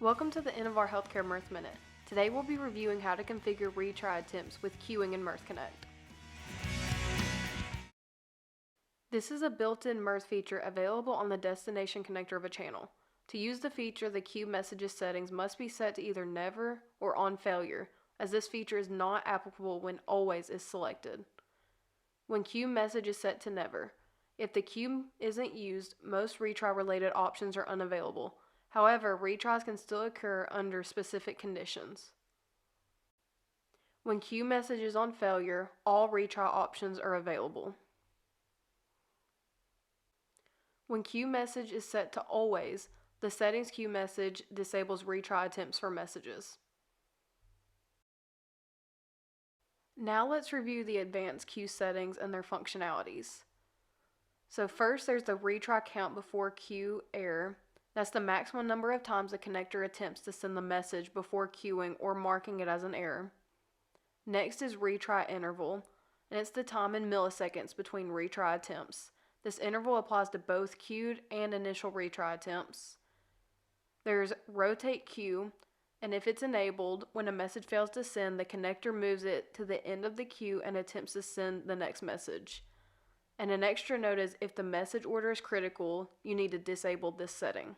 Welcome to the Innovar Healthcare Mirth Minute. Today we'll be reviewing how to configure retry attempts with queuing in Mirth Connect. This is a built-in Mirth feature available on the destination connector of a channel. To use the feature, the queue messages settings must be set to either never or on failure, as this feature is not applicable when always is selected. When queue message is set to never, if the queue isn't used, most retry-related options are unavailable. However, retries can still occur under specific conditions. When queue message is on failure, all retry options are available. When queue message is set to always, the settings queue message disables retry attempts for messages. Now let's review the advanced queue settings and their functionalities. So first, there's the retry count before queue error. That's the maximum number of times the connector attempts to send the message before queuing or marking it as an error. Next is retry interval, and it's the time in milliseconds between retry attempts. This interval applies to both queued and initial retry attempts. There's rotate queue, and if it's enabled, when a message fails to send, the connector moves it to the end of the queue and attempts to send the next message. And an extra note is if the message order is critical, you need to disable this setting.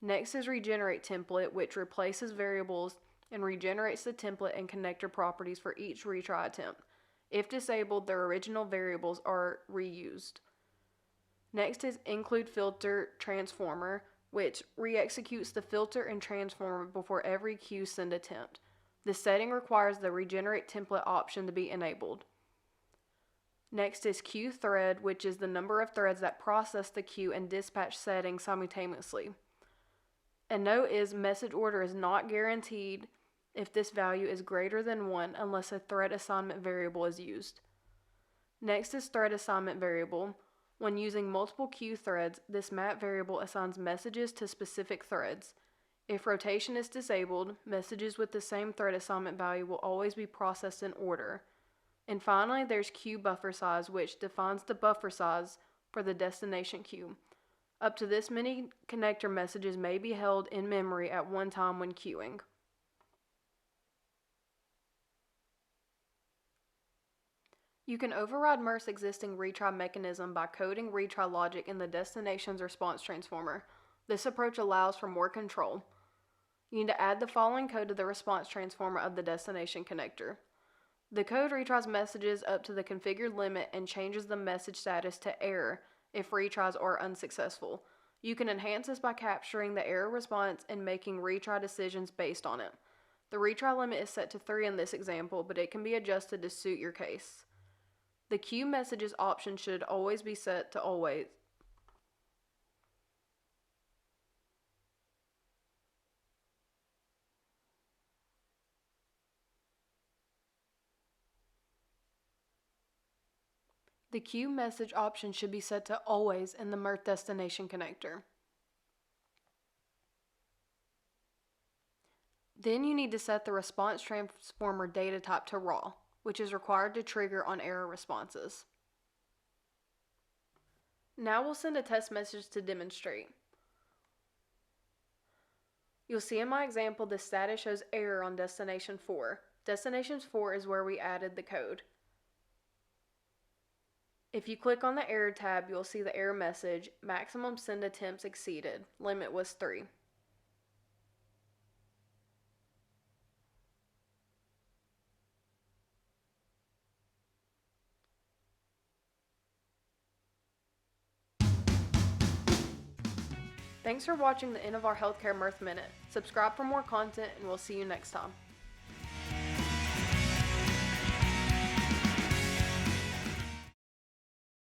Next is regenerate template, which replaces variables and regenerates the template and connector properties for each retry attempt. If disabled, their original variables are reused. Next is include filter transformer, which re-executes the filter and transformer before every queue send attempt. This setting requires the regenerate template option to be enabled. Next is queue thread, which is the number of threads that process the queue and dispatch settings simultaneously. And note is message order is not guaranteed if this value is greater than 1 unless a thread assignment variable is used. Next is thread assignment variable. When using multiple queue threads, this map variable assigns messages to specific threads. If rotation is disabled, messages with the same thread assignment value will always be processed in order. And finally, there's queue buffer size, which defines the buffer size for the destination queue. Up to this many connector messages may be held in memory at one time when queuing. You can override Mirth's existing retry mechanism by coding retry logic in the destination's response transformer. This approach allows for more control. You need to add the following code to the response transformer of the destination connector. The code retries messages up to the configured limit and changes the message status to error if retries are unsuccessful. You can enhance this by capturing the error response and making retry decisions based on it. The retry limit is set to 3 in this example, but it can be adjusted to suit your case. The queue messages option should always be set to always. The queue message option should be set to always in the Mirth destination connector. Then you need to set the response transformer data type to raw, which is required to trigger on error responses. Now we'll send a test message to demonstrate. You'll see in my example the status shows error on destination 4. Destination 4 is where we added the code. If you click on the error tab, you'll see the error message, maximum send attempts exceeded, limit was 3. Thanks for watching the Innovar Healthcare Mirth Minute. Subscribe for more content and we'll see you next time.